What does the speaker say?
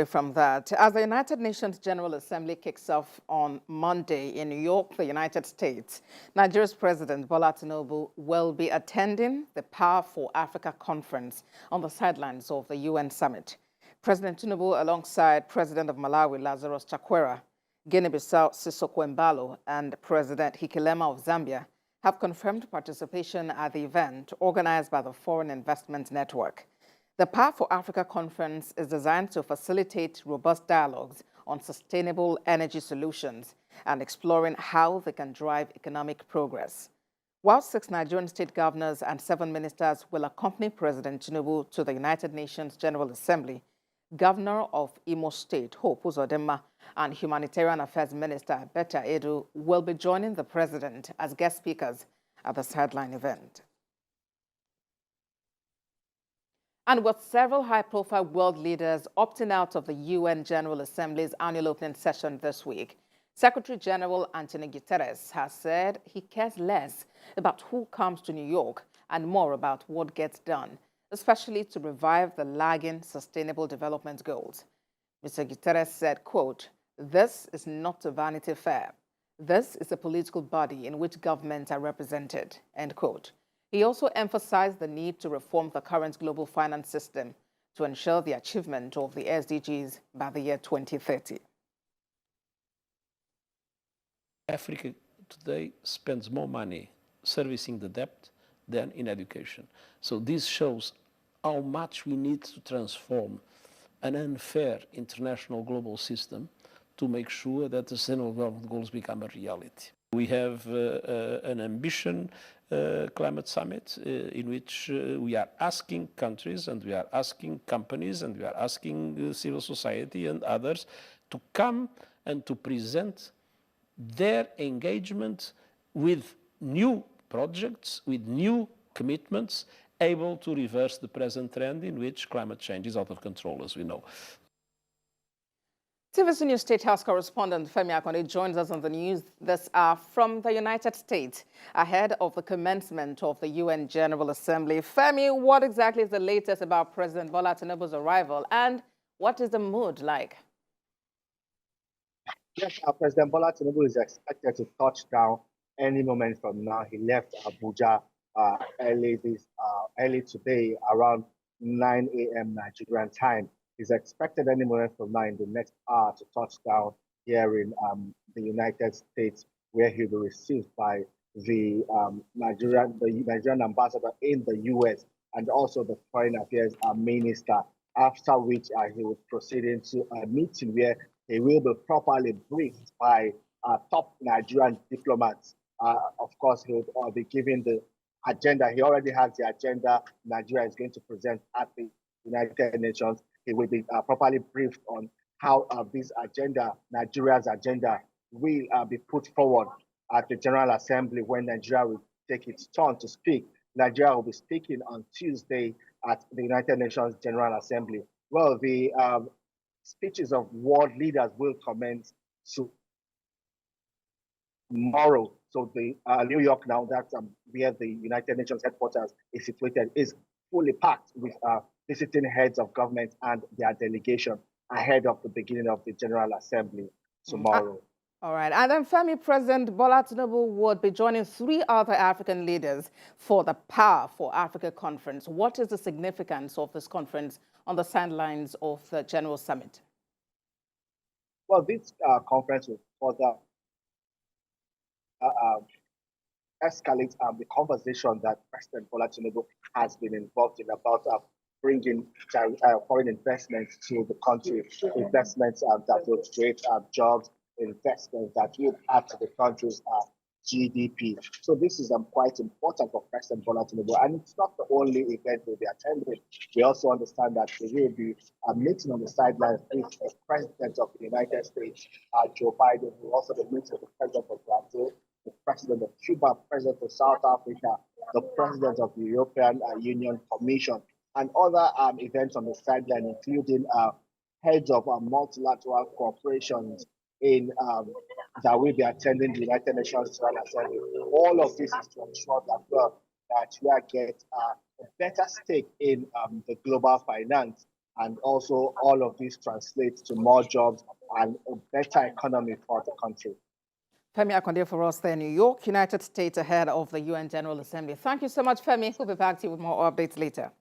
From that, as the United Nations General Assembly kicks off on Monday in New York, the United States, Nigeria's President Bola Tinubu will be attending the Power for Africa conference on the sidelines of the UN summit. President Tinubu, alongside President of Malawi Lazarus Chakwera, Guinea-Bissau Sissoco Embalo, and President Hichilema of Zambia, have confirmed participation at the event organized by the Foreign Investment Network. The Power for Africa conference is designed to facilitate robust dialogues on sustainable energy solutions and exploring how they can drive economic progress. While 6 Nigerian state governors and 7 ministers will accompany President Tinubu to the United Nations General Assembly, Governor of Imo State, Hope Uzodinma, and Humanitarian Affairs Minister Betta Edu will be joining the president as guest speakers at the sideline event. And with several high-profile world leaders opting out of the UN General Assembly's annual opening session this week, Secretary General Antonio Guterres has said he cares less about who comes to New York and more about what gets done, especially to revive the lagging Sustainable Development Goals. Mr. Guterres said, quote, "This is not a Vanity Fair. This is a political body in which governments are represented," end quote. He also emphasized the need to reform the current global finance system to ensure the achievement of the SDGs by the year 2030. Africa today spends more money servicing the debt than in education. So this shows how much we need to transform an unfair international global system to make sure that the Sustainable Development Goals become a reality. We have an ambition climate summit in which we are asking countries and we are asking companies and we are asking civil society and others to come and to present their engagement with new projects, with new commitments, able to reverse the present trend in which climate change is out of control, as we know. TVC News State House correspondent Femi Akande joins us on the news this hour from the United States ahead of the commencement of the UN General Assembly. Femi, what exactly is the latest about President Bola Tinubu's arrival and what is the mood like? Yes, President Bola Tinubu is expected to touch down any moment from now. He left Abuja early today around 9 a.m. Nigerian time. He's expected any moment from now in the next hour to touch down here in the United States, where he'll be received by the Nigerian ambassador in the U.S. and also the Foreign Affairs Minister. After which he will proceed into a meeting where he will be properly briefed by top Nigerian diplomats. Of course, he will be given the agenda. He already has the agenda Nigeria is going to present at the United Nations. He will be properly briefed on how this agenda, Nigeria's agenda, will be put forward at the General Assembly when Nigeria will take its turn to speak. Nigeria will be speaking on Tuesday at the United Nations General Assembly. Well, the speeches of world leaders will commence tomorrow. So the New York now, that's where the United Nations headquarters is situated, is fully packed with visiting heads of government and their delegation ahead of the beginning of the General Assembly tomorrow. All right. And then Femi, President Bola Tinubu would be joining 3 other African leaders for the Power for Africa conference. What is the significance of this conference on the sidelines of the General Summit? Well, this conference will further escalate the conversation that President Bola Tinubu has been involved in about bringing foreign investments to the country, investments that will create jobs, investments that will add to the country's GDP. So this is quite important for President Bola Tinubu, and it's not the only event we'll be attending. We also understand that there will be a meeting on the sidelines with the President of the United States, Joe Biden, who will also be meeting with the President of Brazil, the President of Cuba, President of South Africa, the President of the European Union Commission, and other events on the sideline, including heads of multilateral corporations in that will be attending the United Nations General Assembly. All of this is to ensure that Nigeria gets a better stake in the global finance And also, all of this translates to more jobs and a better economy for the country. Femi Akande for us there in New York, United States, ahead of the UN General Assembly. Thank you so much, Femi. We'll be back to you with more updates later.